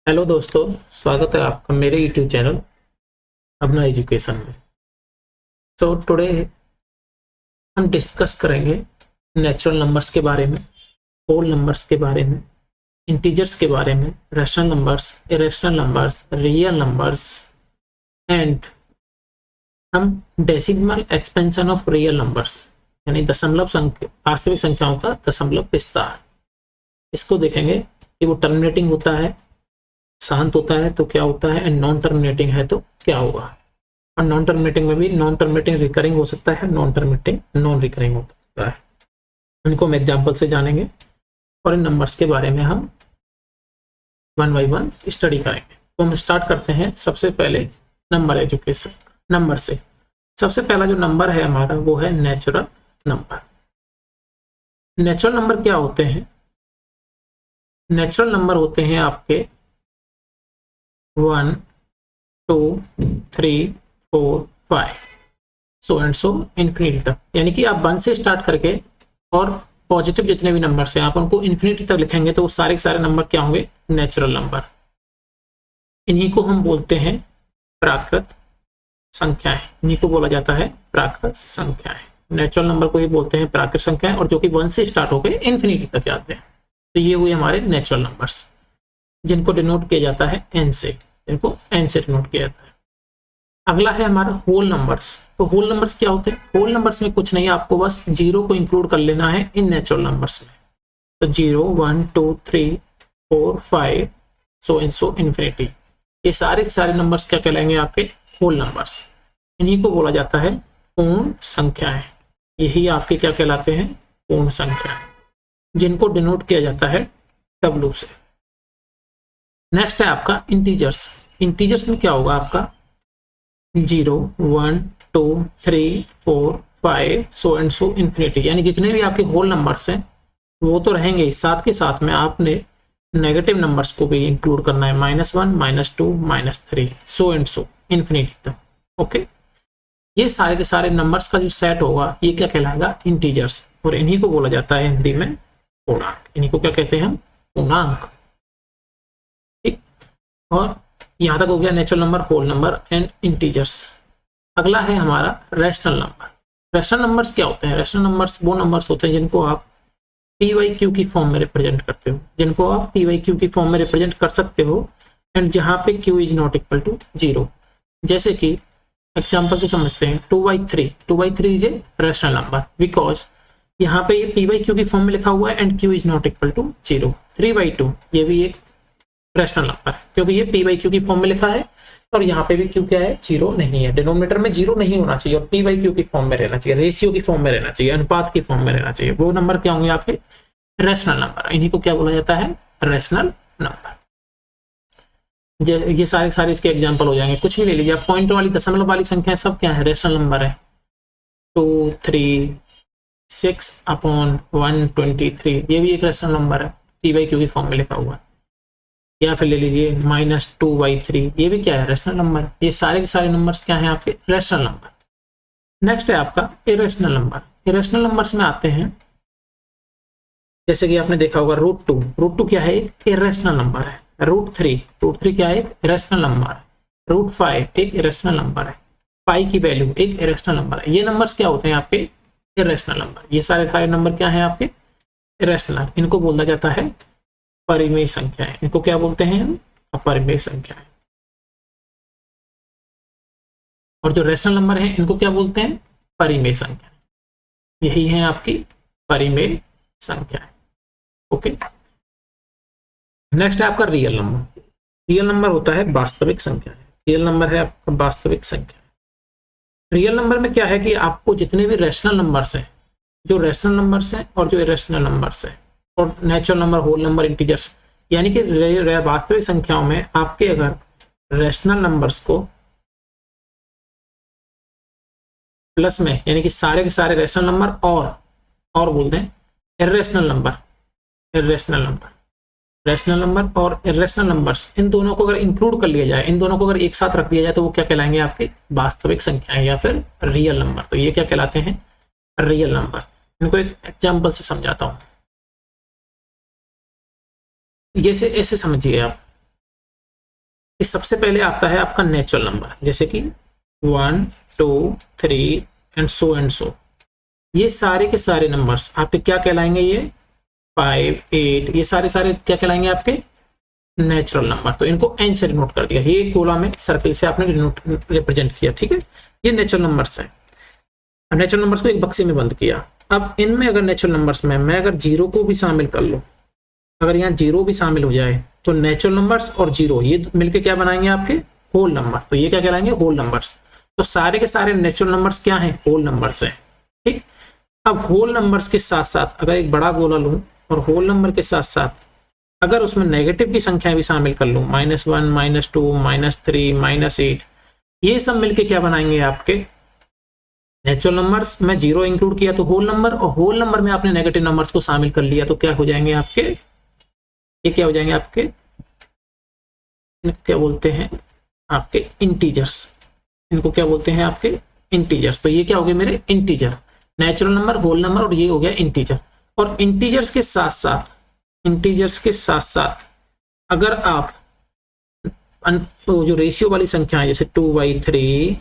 Hello दोस्तों, स्वागत है आपका मेरे यूट्यूब चैनल अपना एजुकेशन में। तो टुडे हम डिस्कस करेंगे नेचुरल नंबर्स के बारे में, होल नंबर्स के बारे में, इंटीजर्स के बारे में, rational numbers, irrational numbers, real numbers and हम decimal expansion of real numbers यानी दशमलव संख्या, वास्तविक संख्याओं का दशमलव विस्तार, इसको देखेंगे कि वो टर्मिनेटिंग होता है, शांत होता है तो क्या होता है, एंड नॉन टर्मिनेटिंग है तो क्या होगा। और नॉन टर्मिनेटिंग में भी नॉन टर्मिनेटिंग रिकरिंग हो सकता है, नॉन टर्मिनेटिंग नॉन रिकरिंग हो सकता है। इनको हम एग्जाम्पल से जानेंगे और इन नंबर्स के बारे में हम वन बाई वन स्टडी करेंगे। तो हम स्टार्ट करते हैं सबसे पहले नंबर एजुकेशन नंबर से। सबसे पहला जो नंबर है हमारा वो है नेचुरल नंबर। नेचुरल नंबर क्या होते हैं? नेचुरल नंबर होते हैं आपके 1 2 3 4 5 सो एंड सो इन्फिनिटी तक, यानी कि आप 1 से स्टार्ट करके और पॉजिटिव जितने भी नंबर्स हैं आप उनको इन्फिनिटी तक लिखेंगे तो वो सारे के सारे नंबर क्या होंगे? Natural number. इन्हीं को हम बोलते हैं प्राकृत संख्याएं। इन्हीं को बोला जाता है प्राकृत संख्याएं। नेचुरल नंबर को ही बोलते हैं प्राकृत संख्याएं, और जो कि 1 से स्टार्ट होकर इन्फिनिटी तक जाते हैं। तो ये हुए हमारे नेचुरल नंबर्स, जिनको डिनोट किया जाता है एन से। इनको एन से डिनोट किया जाता है। अगला है हमारा होल नंबर्स। तो होल नंबर्स क्या होते हैं? होल नंबर्स में कुछ नहीं, आपको बस जीरो को इंक्लूड कर लेना है इन नेचुरल नंबर्स में। तो 0 1 2 3 4 5 सो एंड सो इन्फिनिटी, ये सारे सारे नंबर्स क्या कहलाएंगे? आपके होल नंबर्स। इन्हीं को बोला जाता है पूर्ण संख्याएं। यही आपके क्या कहलाते हैं? पूर्ण संख्याएं, जिनको डिनोट किया जाता है W से। नेक्स्ट है आपका इंटीजर्स। इंटीजर्स में क्या होगा आपका? 0 1 2 3 4 5 सो एंड सो इन्फिनिटी, यानी जितने भी आपके होल नंबर्स हैं वो तो रहेंगे ही, साथ के साथ में आपने नेगेटिव नंबर्स को भी इंक्लूड करना है, -1 -2 -3 सो एंड सो इन्फिनिटी तक। ओके, ये सारे के सारे नंबर्स का जो सेट होगा ये क्या कहलाएगा? इंटीजर्स। और इन्हीं को बोला जाता है हिंदी में पूर्णांक। इन्हीं को क्या कहते हैं हम? पूर्णांक। ठीक, और यहां तक हो गया natural number, whole number and integers. अगला है हमारा रैशनल नंबर। रैशनल नंबर्स क्या होते हैं? रैशनल नंबर्स वो नंबर्स होते हैं जिनको आप PYQ की फॉर्म में रिप्रेजेंट करते हो, जिनको आप PYQ की फॉर्म में रिप्रेजेंट कर सकते हो, एंड जहां पे Q is not equal to 0। जैसे कि एग्जाम्पल से समझते हैं 2/3। 2/3 is a rational number because यहाँ पे ये PYQ की फॉर्म में लिखा हुआ है and Q is not equal to 0। 3/2 ये भी एक रैशनल नंबर है क्योंकि ये P/Q की फॉर्म में लिखा है, और यहाँ पे भी Q क्या है? 0 नहीं है। डिनोमिनेटर में 0 नहीं होना चाहिए और P/Q की फॉर्म में रहना चाहिए, रेशियो की फॉर्म में रहना चाहिए, अनुपात की फॉर्म में रहना चाहिए। वो नंबर क्या होंगे? आपके रैशनल नंबर। इन्हीं को क्या बोला जाता है? Rational number. ये सारे सारे इसके एग्जाम्पल हो जाएंगे। कुछ भी ले लीजिए आप, पॉइंट वाली, दशमलव वाली संख्या सब क्या है? रैशनल नंबर है। 2 3 6/123 ये भी एक रैशनल नंबर है, P/Q की फॉर्म में लिखा हुआ है। या फिर ले लीजिए -2/3 ये भी क्या है? Rational number. ये सारे के सारे नंबर्स क्या हैं? आपके रैशनल नंबर। नेक्स्ट है आपका इरेशनल नंबर। इरेशनल नंबर्स में आते हैं, जैसे कि आपने देखा होगा √2। √2 क्या है? एक इरेशनल नंबर है। √3 क्या है? एक इरेशनल नंबर है। √5 एक इरेशनल नंबर है। पाई की वैल्यू एक इरेशनल नंबर है। ये नंबर्स क्या होते हैं? आपके इरेशनल नंबर। ये सारे सारे नंबर क्या है? आपके इरेशनल। इनको बोला जाता है परिमेय संख्याएं। इनको क्या बोलते हैं हम? अपरिमेय संख्याएं। और जो रैशनल नंबर है इनको क्या बोलते हैं? परिमेय संख्याएं। यही है आपकी परिमेय संख्याएं। ओके, नेक्स्ट है आपका रियल नंबर। रियल नंबर होता है वास्तविक संख्या। रियल नंबर है आपका वास्तविक संख्या। रियल नंबर में क्या है कि आपको जितने भी रैशनल नंबर्स हैं, जो रैशनल नंबर्स हैं और जो इरेशनल नंबर्स हैं, और natural number, whole number, integers, यानी कि वास्तविक संख्याओं में आपके अगर रैशनल नंबर्स को प्लस में, यानी कि सारे के सारे रैशनल नंबर और बोलते हैं irrational number, irrational number, rational number और इरेशनल नंबर्स, इन दोनों को अगर इंक्लूड कर लिया जाए, इन दोनों को अगर एक साथ रख दिया जाए तो वो क्या कहलाएंगे? आपके वास्तविक संख्याएं या फिर रियल नंबर। तो ये क्या कहलाते हैं? Real number. इनको एक एग्जाम्पल से समझाता हूं। जैसे ऐसे समझिए आप, कि सबसे पहले आता है आपका नेचुरल नंबर, जैसे कि 1 2 3 एंड सो ये सारे के सारे नंबर्स आपके क्या कहलाएंगे, ये 5 8 ये सारे क्या कहलाएंगे आपके नेचुरल नंबर। तो इनको एन से डिनोट कर दिया, ये गोला में सर्कल से आपने रिप्रेजेंट किया, ठीक है। ये नेचुरल नंबर्स है। अब नेचुरल नंबर्स को एक बक्से में बंद किया। अब इनमें अगर नेचुरल नंबर्स में मैं अगर जीरो को भी शामिल कर लूं, अगर यहाँ जीरो भी शामिल हो जाए तो नेचुरल नंबर्स और जीरो ये मिलके क्या बनाएंगे आपके होल नंबर। तो ये क्या कहलाएंगे होल नंबर्स। तो सारे के सारे नेचुरल नंबर्स क्या हैं, होल नंबर्स हैं, ठीक। अब होल नंबर्स के साथ साथ अगर एक बड़ा गोला लूं और होल नंबर के साथ साथ अगर उसमें नेगेटिव की संख्याएं भी शामिल कर लूं, -1 -2 -3 -8 ये सब मिलके क्या बनाएंगे आपके नेचुरल नंबर्स। में जीरो इंक्लूड किया तो होल नंबर, और होल नंबर में आपने नेगेटिव नंबर्स को शामिल कर लिया तो क्या हो जाएंगे आपके, ये क्या हो जाएंगे आपके, क्या बोलते हैं आपके इंटीजर्स। इनको क्या बोलते हैं आपके इंटीजर्स। तो ये क्या हो गए मेरे integer, natural number, whole number और ये हो गया इंटीजर। और इंटीजर्स के साथ साथ अगर आप जो रेशियो वाली संख्या है जैसे 2/3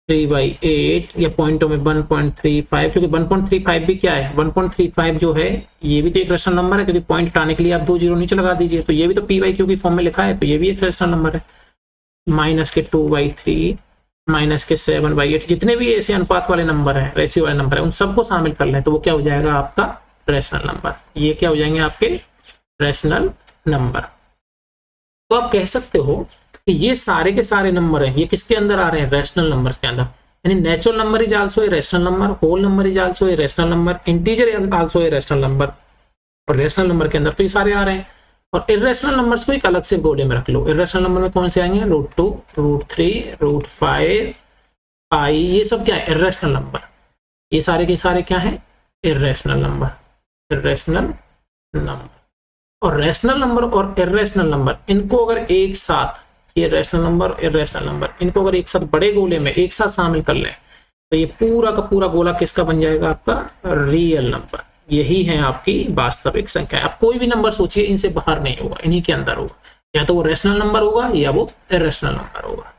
3/8 या पॉइंटों में 1.35, क्योंकि 1.35 भी क्या है, 1.35 जो है ये भी तो एक रेशनल नंबर है, क्योंकि पॉइंट हटाने के लिए आप 2 जीरो नीचे लगा दीजिए, तो ये भी तो p/q की फॉर्म में लिखा है, तो ये भी एक रेशनल नंबर है। -2/3 -7/8 जितने भी ऐसे अनुपात वाले नंबर है, रेशियो वाले नंबर है, उन सबको शामिल कर लें तो वो क्या हो जाएगा आपका रेशनल नंबर। ये क्या हो जाएंगे आपके रेशनल नंबर। तो आप कह सकते हो कि ये सारे के सारे नंबर हैं, ये किसके अंदर आ रहे हैं, रेशनल नंबर्स के अंदर। यानी natural number is also a rational number, whole number is also a rational number, integer is also a rational number. और रेशनल नंबर के अंदर तो ये सारे आ रहे हैं। और इर्रेशनल नंबर्स को एक अलग से गोले में रख लो। इर्रेशनल नंबर में कौन से आएंगे, √2 √3 √5 पाई, ये सब क्या है इर्रेशनल नंबर। ये सारे के सारे क्या है इर्रेशनल नंबर, इर्रेशनल नंबर। और रेशनल नंबर और इर्रेशनल नंबर इनको अगर एक साथ, ये रेशनल नंबर और इर्रेशनल नंबर इनको अगर एक साथ बड़े गोले में एक साथ शामिल कर लें तो ये पूरा का पूरा गोला किसका बन जाएगा, आपका रियल नंबर। यही है आपकी वास्तविक संख्या। आप कोई भी नंबर सोचिए इनसे बाहर नहीं होगा, इन्हीं के अंदर होगा। या तो वो रेशनल नंबर होगा या वो इर्रेशनल नंबर होगा।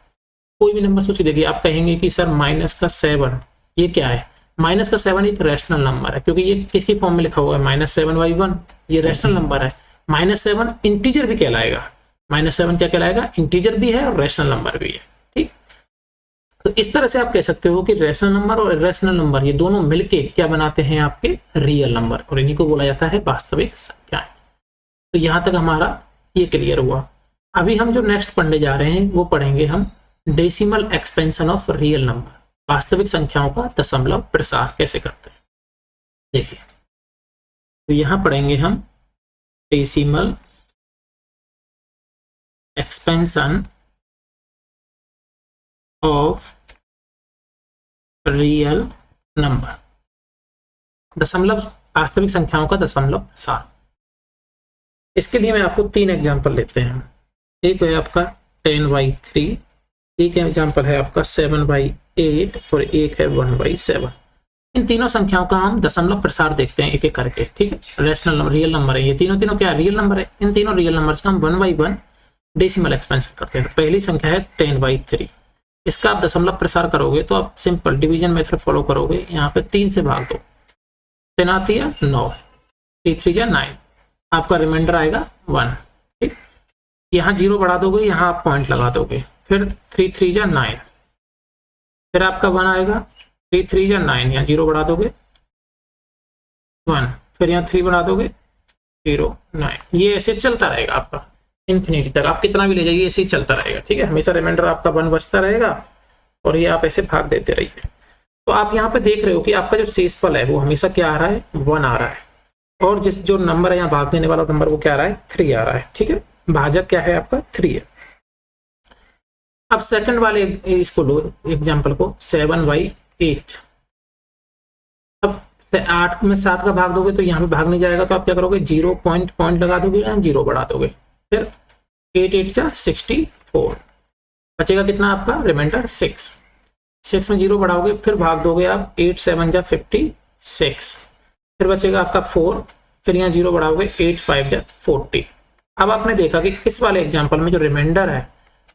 कोई भी नंबर सोचिए, देखिए आप कहेंगे कि सर -7 ये क्या है, -7 एक रेशनल नंबर है, क्योंकि ये किसकी फॉर्म में लिखा हुआ है -7/1, ये रेशनल नंबर है। -7 इंटीजर भी कहलाएगा, -7 क्या कहलाएगा, इंटीजर भी है और रेशनल नंबर भी है, ठीक। तो इस तरह से आप कह सकते हो कि रेशनल नंबर और इर्रेशनल नंबर ये दोनों मिलके क्या बनाते हैं आपके रियल नंबर, और इन्हीं को बोला जाता है वास्तविक संख्याएं। तो यहां तक हमारा ये क्लियर हुआ। अभी हम जो नेक्स्ट पढ़ने जा रहे हैं वो पढ़ेंगे हम decimal expansion of real number, वास्तविक संख्याओं का दशमलव प्रसार कैसे करते हैं। देखिए तो यहां पढ़ेंगे हम decimal expansion of real number, दशमलव वास्तविक संख्याओं का दशमलव प्रसार। इसके लिए मैं आपको 3 एग्जांपल लेते हैं। एक है आपका 10/3, एक एग्जांपल है आपका 7/8 और एक है 1/7। इन तीनों संख्याओं का हम दशमलव प्रसार देखते हैं एक एक करके, ठीक है। रेशनल नंबर, रियल नंबर है, ये तीनों क्या रियल नंबर है। इन तीनों रियल नंबर्स का हम 1 by 1 डेसिमल एक्सपेंशन करते हैं। तो पहली संख्या है 10/3, इसका आप दशमलव प्रसार करोगे तो आप सिंपल डिवीजन मेथड फॉलो करोगे। यहाँ पे 3 से भाग दो, 10 आती है 9, 3 3 जा 9, आपका रिमाइंडर आएगा 1, ठीक। यहाँ 0 बढ़ा दोगे, यहाँ आप पॉइंट लगा दोगे, फिर 3 3 जा 9, फिर आपका 1 आएगा, 3 3 जा 9, यहाँ 0 बढ़ा दोगे 1, फिर यहाँ 3 बढ़ा दोगे 0 9। ये ऐसे चलता रहेगा आपका इन्फिनिटी तक, आप कितना भी ले जाइए ऐसे ही चलता रहेगा, ठीक है। हमेशा रिमाइंडर आपका 1 बचता रहेगा और ये आप ऐसे भाग देते रहिए। तो आप यहाँ पे देख रहे हो कि आपका जो शेषफल है वो हमेशा क्या आ रहा है, 1 आ रहा है, और जिस जो नंबर है यहाँ भाग देने वाला नंबर वो क्या आ रहा है, 3 आ रहा है, ठीक है। भाजक क्या है आपका 3 है। अब सेकंड वाले इसको लो एग्जाम्पल को 7/8। अब 8 में 7 का भाग दोगे तो यहाँ पे भाग नहीं जाएगा, तो आप क्या करोगे 0 पॉइंट लगा दोगे, 0 बढ़ा दोगे, फिर 8 8 जा 64, बचेगा कितना आपका रिमाइंडर 6 में 0 बढ़ाओगे, फिर भाग दोगे आप 8 7 जा 56, फिर बचेगा आपका 4, फिर यहाँ 0 बढ़ाओगे 8 5 जा 40। अब आपने देखा कि इस वाले एग्जाम्पल में जो रिमाइंडर है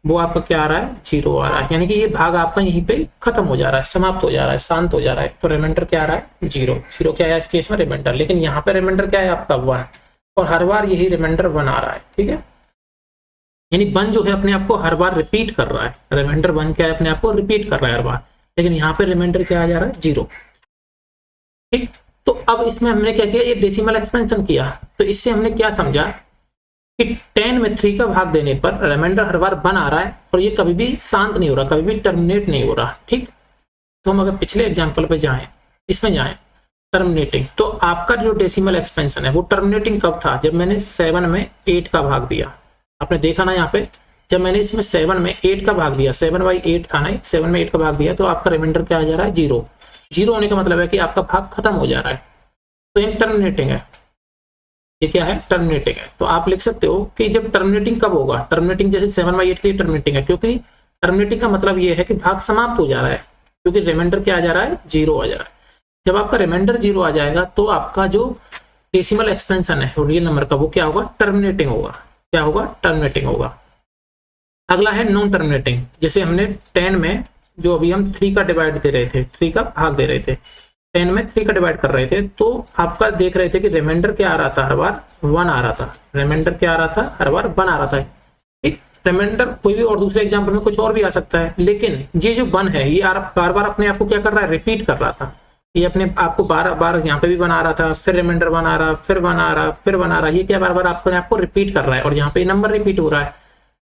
वो आपका क्या आ रहा है, 0 आ रहा है, यानी कि ये भाग आपका यहीं पे खत्म हो जा रहा है, समाप्त हो जा रहा है, शांत हो जा रहा है। तो रिमाइंडर क्या आ रहा है, 0। 0 क्या है इस केस में, रिमाइंडर। लेकिन यहाँ पे रिमाइंडर क्या है आपका 1, और हर बार यही रिमाइंडर 1 आ रहा है, ठीक है। यानी 1 जो है अपने आप को हर बार रिपीट कर रहा है, रिमाइंडर 1 क्या है, अपने आप को रिपीट कर रहा है हर बार। लेकिन यहाँ पे रिमाइंडर क्या आ जा रहा है, 0, ठीक। तो अब इसमें हमने क्या किया, ये डेसिमल एक्सपेंशन किया। तो इससे हमने क्या समझा कि 10 में 3 का भाग देने पर रिमाइंडर हर बार 1 आ रहा है, और ये कभी भी शांत नहीं हो रहा, कभी भी टर्मिनेट नहीं हो रहा, ठीक। तो हम अगर पिछले एग्जाम्पल पे जाएं, इसमें जाएं, टर्मिनेटिंग, तो आपका जो डेसिमल एक्सपेंशन है वो टर्मिनेटिंग कब था, जब मैंने 7 में 8 का भाग दिया। आपने देखा ना यहाँ पे, जब मैंने इसमें 7 में 8 का भाग दिया, 7/8 था ना, 7 में 8 का भाग दिया, तो आपका रिमाइंडर क्या आ जा रहा है, 0। 0 होने का मतलब है कि आपका भाग खत्म हो जा रहा है, तो ये टर्मिनेटिंग है। ये क्या है, टर्मिनेटिंग है। तो आप लिख सकते हो कि जब टर्मिनेटिंग कब होगा, टर्मिनेटिंग जैसे 7/8 के लिए टर्मिनेटिंग है, क्योंकि टर्मिनेटिंग का मतलब ये है कि भाग समाप्त हो जा रहा है, क्योंकि रिमाइंडर क्या आ जा रहा है, 0 आ जा रहा है। जब आपका रिमाइंडर 0 आ जाएगा तो आपका जो डेसिमल एक्सपेंशन है रियल नंबर का, वो क्या होगा, टर्मिनेटिंग होगा। क्या होगा, टर्मिनेटिंग होगा। अगला है नॉन टर्मिनेटिंग। जैसे हमने 10 में जो अभी हम 3 का डिवाइड दे रहे थे, 3 का भाग दे रहे थे, 10 में 3 का डिवाइड कर रहे थे, तो आपका देख रहे थे कि रिमाइंडर क्या आ रहा था, हर बार 1 आ रहा था। रिमाइंडर क्या आ रहा था, हर बार 1 आ रहा था, ठीक। रिमाइंडर कोई भी और दूसरे एग्जाम्पल में कुछ और भी आ सकता है, लेकिन ये जो 1 है ये बार बार अपने आप को क्या कर रहा है, रिपीट कर रहा था। ये अपने आपको बार बार यहाँ पे भी 1 आ रहा था, फिर रिमाइंडर 1 आ रहा, फिर 1 आ रहा, फिर 1 आ रहा। ये क्या बार बार आपको रिपीट कर रहा है, और यहाँ पे नंबर रिपीट हो रहा है।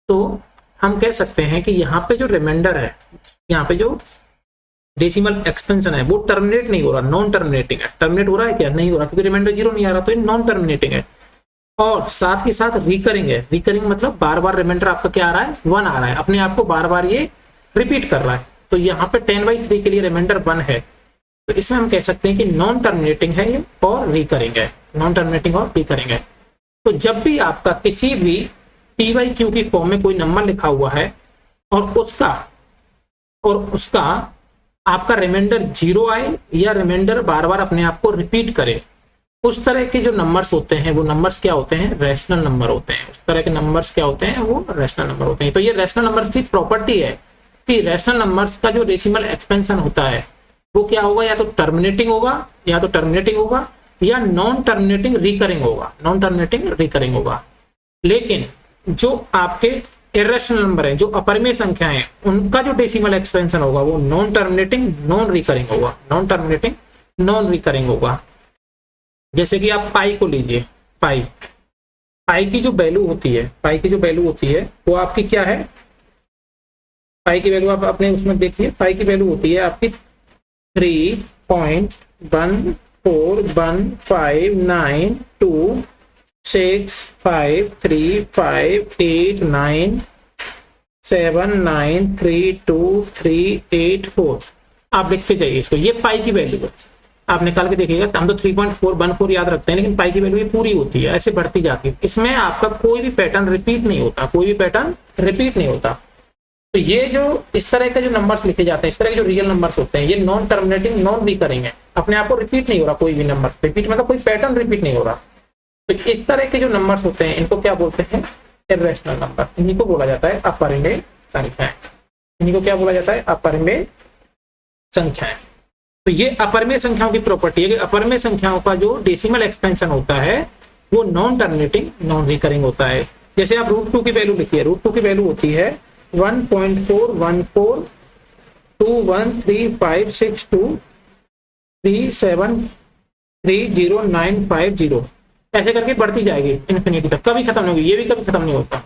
तो हम कह सकते हैं कि यहाँ पे जो रिमाइंडर है, यहाँ पे जो डेसिमल एक्सपेंशन है, वो टर्मिनेट नहीं हो रहा, नॉन टर्मिनेटिंग है। टर्मिनेट हो रहा है क्या, नहीं हो रहा, क्योंकि रिमाइंडर 0 नहीं आ रहा, तो ये नॉन टर्मिनेटिंग है। और साथ ही साथ रिकरिंग है। रिकरिंग मतलब बार बार रिमाइंडर आपका क्या आ रहा है, 1 आ रहा है, अपने आप को बार बार ये रिपीट कर रहा है। तो यहाँ पे 10/3 के लिए रिमाइंडर 1 है, तो इसमें हम कह सकते हैं कि नॉन टर्मिनेटिंग है ये, और रिकरिंग है। नॉन टर्मिनेटिंग और रिकरिंग है। तो जब भी आपका किसी भी p/q की फॉर्म में कोई नंबर लिखा हुआ है, और उसका आपका रिमाइंडर 0 आए, या रिमाइंडर बार बार अपने आप को रिपीट करे, उस तरह के जो नंबर्स होते हैं वो नंबर्स क्या होते हैं, रैशनल नंबर होते हैं। उस तरह के नंबर्स क्या होते हैं, वो रैशनल नंबर होते हैं। तो ये रैशनल नंबर्स की प्रॉपर्टी है कि रैशनल नंबर्स का जो डेसिमल एक्सपेंशन होता है वो क्या होगा, या तो टर्मिनेटिंग होगा, या नॉन टर्मिनेटिंग रिकरिंग होगा। नॉन टर्मिनेटिंग रिकरिंग होगा। लेकिन जो आपके इरेशनल नंबर है, जो अपरिमेय संख्या है, उनका जो डेसिमल एक्सपेंशन होगा वो नॉन टर्मिनेटिंग नॉन रिकरिंग होगा। नॉन टर्मिनेटिंग नॉन रिकरिंग होगा। जैसे कि आप पाई को लीजिए, पाई की जो वैल्यू होती है, वो आपकी क्या है, पाई की वैल्यू आप अपने उसमें देखिए, पाई की वैल्यू होती है आपकी 3.145926358932324। आप लिखते जाइए इसको, ये पाई की वैल्यू है, आप निकाल के देखिएगा। हम तो 3.414 याद रखते हैं, लेकिन पाई की वैल्यू ये पूरी होती है, ऐसे बढ़ती जाती है। इसमें आपका कोई भी पैटर्न रिपीट नहीं होता, तो ये जो इस तरह के जो नंबर्स लिखे जाते हैं, इस तरह के जो रियल नंबर्स होते हैं, ये नॉन टर्मिनेटिंग नॉन रिकरिंग है। अपने आप को रिपीट नहीं हो रहा, कोई भी नंबर रिपीट मतलब कोई पैटर्न रिपीट नहीं हो रहा। तो इस तरह के जो नंबर्स होते हैं, इनको क्या बोलते हैं, इरेशनल नंबर। इन्हीं को बोला जाता है अपरिमेय संख्याएं। तो ये अपरिमेय संख्याओं की प्रॉपर्टी है कि अपरिमेय संख्याओं का जो डेसिमल एक्सपेंशन होता है वो नॉन टर्मिनेटिंग नॉन रिकरिंग होता है। जैसे आप √2 की वैल्यू लिखिए, √2 की वैल्यू होती है 1.4142135623730950। ऐसे करके बढ़ती जाएगी इन्फिनिटी तक, कभी खत्म नहीं होगी, ये भी कभी खत्म नहीं होता।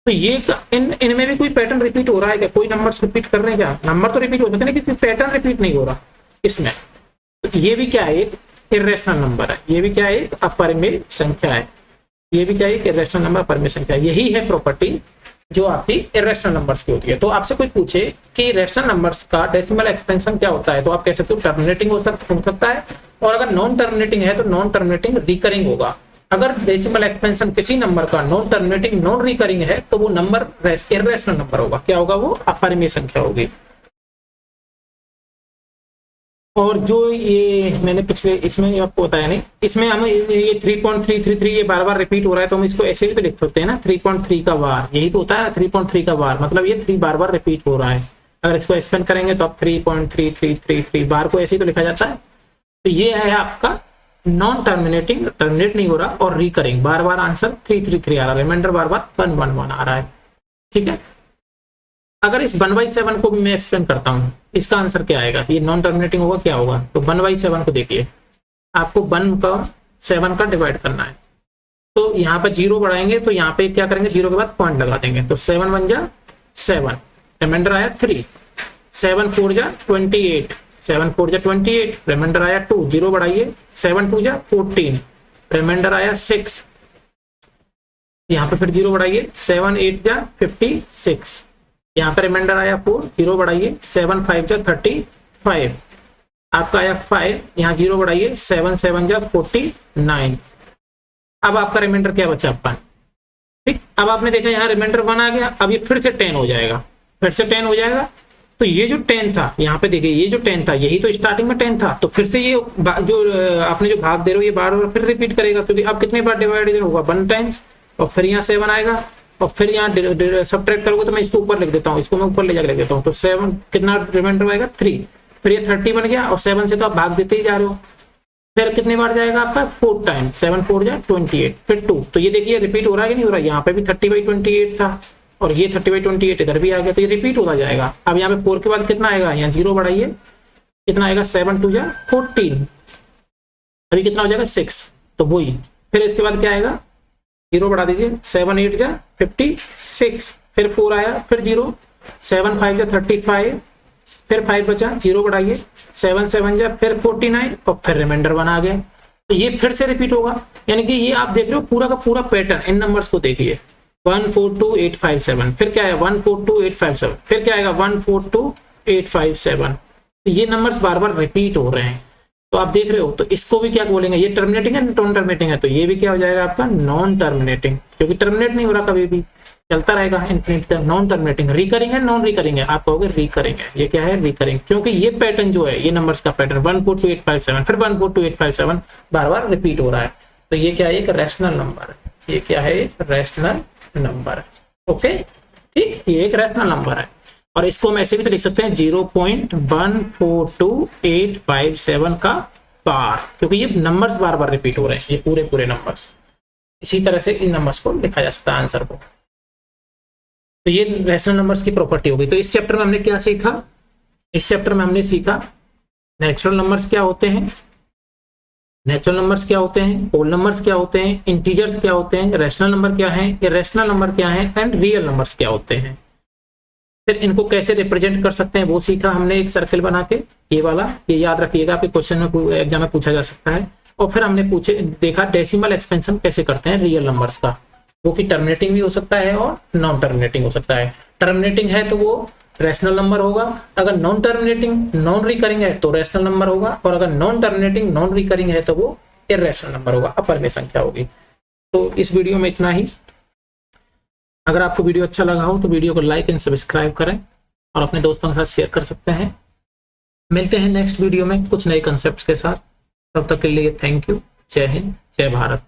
तो ये इनमें भी कोई पैटर्न रिपीट हो रहा है क्या, कोई नंबर रिपीट कर रहे हैं क्या, नंबर तो रिपीट होते हैं लेकिन पैटर्न रिपीट नहीं हो रहा इसमें। तो ये भी क्या है, एक इरेशनल नंबर है, ये भी क्या है, एक अपरिमेय संख्या है, ये भी क्या है, एक इरेशनल नंबर अपरिमेय संख्या। यही है प्रॉपर्टी जो आपकी इरेशनल नंबर्स की होती है। तो आपसे कोई पूछे कि रैशनल नंबर्स का डेसिमल एक्सपेंशन क्या होता है, तो आप कह सकते हो टर्मिनेटिंग हो सकता है, और अगर नॉन टर्मिनेटिंग है तो नॉन टर्मिनेटिंग रिकरिंग होगा। अगर डेसिमल एक्सपेंशन किसी नंबर का नॉन टर्मिनेटिंग नॉन रिकरिंग है तो वो नंबर इरेशनल नंबर होगा। क्या होगा, वो अपरिमेय संख्या होगी। और जो ये मैंने पिछले इसमें आपको बताया नहीं, इसमें हम ये 3.333 ये बार बार रिपीट हो रहा है, तो हम इसको ऐसे भी तो लिख सकते हैं ना, 3.3 का बार, यही तो होता है 3.3 का बार, मतलब ये 3 बार बार रिपीट हो रहा है। अगर इसको एक्सपेंड करेंगे तो आप 3.3333 बार को ऐसे ही तो लिखा जाता है। तो ये है आपका नॉन टर्मिनेटिंग, टर्मिनेट नहीं हो रहा, और रिकरिंग, बार बार आंसर 333 आ रहा है, रिमाइंडर बार बार 111 आ रहा है। ठीक है, अगर इस 1/7 को भी मैं एक्सप्लेन करता हूँ, इसका आंसर क्या आएगा, ये नॉन टर्मिनेटिंग होगा, क्या होगा, तो 1/7 को देखिए, आपको 1 का 7 का डिवाइड करना है, तो यहाँ पर 0 बढ़ाएंगे, तो यहाँ पे क्या करेंगे, 0 के बाद पॉइंट लगा देंगे, तो 7 1 जा 7, रिमाइंडर आया 3, 7 4 जा 28, 7 4 जा 28, रिमाइंडर आया 2, 0 बढ़ाइए, 7 2 जा 14, रिमाइंडर आया 6, यहाँ पे फिर 0 बढ़ाइए, 7 8 जा 56, यहाँ पे रिमाइंडर आया 4, 0 बढ़ाइए, 7 5 जा 35, आपका आया 5, यहाँ 0 बढ़ाइए, 7 7 जा 49, अब आपका रिमाइंडर क्या बचा, 1। ठीक, अब आपने देखा यहाँ रिमाइंडर 1 आ गया, अब ये फिर से 10 हो जाएगा, फिर से 10 हो जाएगा, तो ये जो 10 था, यहाँ पे देखिए ये जो 10 था, यही तो स्टार्टिंग में 10 था, तो फिर से ये जो आपने जो भाग दे रहे हो, ये बार बार फिर रिपीट करेगा, क्योंकि अब कितने बार डिवाइड होगा, 1 टाइम्स, और फिर यहाँ 7 आएगा, और फिर यहाँ सब्ट्रैक्ट करोगे, तो मैं इसको ऊपर लिख देता हूँ, इसको मैं ऊपर ले जाकर लिख देता हूँ, तो 7 कितना रिमाइंडर आएगा 3, फिर ये 30 बन गया, और 7 से तो आप भाग देते ही जा रहे हो, फिर कितनी बार जाएगा आपका 4 टाइम्स, 7 4 जा 28, फिर 2, तो ये देखिए रिपीट हो रहा है कि नहीं हो रहा है, यहाँ पे भी 30/28 था, और ये 30/28 इधर भी आ गया, तो ये रिपीट होता जाएगा। अब यहाँ पे 4 के बाद कितना आएगा, यहाँ 0 बढ़ाइए, कितना आएगा, 7 2 जा 14, अभी कितना हो जाएगा 6, तो वही, फिर इसके बाद क्या आएगा, 0 बढ़ा दीजिए, 7 8 जा 56, फिर 4 आया, फिर 0, 7 5 जा 35, फिर 5 बचा, 0 बढ़ाइए, 7 7 जा फिर 49, और फिर रिमाइंडर 1 आ गया, तो ये फिर से रिपीट होगा। यानी कि ये आप देख रहे हो पूरा का पूरा पैटर्न, इन नंबर्स को देखिए, 142857, फिर क्या है 142857, फिर क्या आएगा 142857, ये नंबर्स बार बार रिपीट हो रहे हैं, तो आप देख रहे हो, तो इसको भी क्या बोलेंगे, ये टर्मिनेटिंग है, नॉन टर्मिनेटिंग है, तो ये भी क्या हो जाएगा आपका नॉन टर्मिनेटिंग, क्योंकि टर्मिनेट नहीं हो रहा, कभी भी चलता रहेगा इनफिनिट तक, नॉन टर्मिनेटिंग। रिकरिंग है, नॉन रिकरिंग है, आप कहोगे रिकरिंग है, ये क्या है रिकरिंग, क्योंकि ये पैटर्न जो है, ये नंबर्स का पैटर्न 142857 फिर 142857 बार बार रिपीट हो रहा है, तो ये क्या है, एक रैशनल नंबर है, ये क्या है, एक रैशनल नंबर है। ओके, ठीक, ये एक रैशनल नंबर है, और इसको हम ऐसे भी तो लिख सकते हैं 0.142857 का बार, क्योंकि ये नंबर्स बार बार रिपीट हो रहे हैं, ये पूरे पूरे नंबर्स, इसी तरह से इन नंबर्स को लिखा जा सकता है आंसर को। तो ये रैशनल नंबर्स की प्रॉपर्टी हो गई। तो इस चैप्टर में हमने क्या सीखा, इस चैप्टर में हमने सीखा नेचुरल नंबर्स क्या होते हैं, नेचुरल नंबर्स क्या होते हैं, होल नंबर्स क्या होते हैं, इंटीजर्स क्या होते हैं, रैशनल नंबर क्या है, इरेशनल नंबर क्या है, एंड रियल नंबर्स क्या होते हैं। फिर इनको कैसे रिप्रेजेंट कर सकते हैं वो सीखा हमने, एक सर्कल बना के, ये वाला, ये याद रखिएगा, आपके क्वेश्चन में एग्जाम में पूछा जा सकता है। और फिर हमने देखा डेसिमल एक्सपेंशन कैसे करते हैं रियल नंबर्स का, वो कि टर्मिनेटिंग भी हो सकता है और नॉन टर्मिनेटिंग हो सकता है। टर्मिनेटिंग है तो वो रैशनल नंबर होगा, अगर नॉन टर्मिनेटिंग नॉन रिकरिंग है तो रैशनल नंबर होगा, और अगर नॉन टर्मिनेटिंग नॉन रिकरिंग है तो वो इर्रेशनल नंबर होगा, अपर में संख्या होगी। तो इस वीडियो में इतना ही। अगर आपको वीडियो अच्छा लगा हो तो वीडियो को लाइक एंड सब्सक्राइब करें और अपने दोस्तों के साथ शेयर कर सकते हैं। मिलते हैं नेक्स्ट वीडियो में कुछ नए कंसेप्ट के साथ, तब तक के लिए थैंक यू। जय हिंद, जय भारत।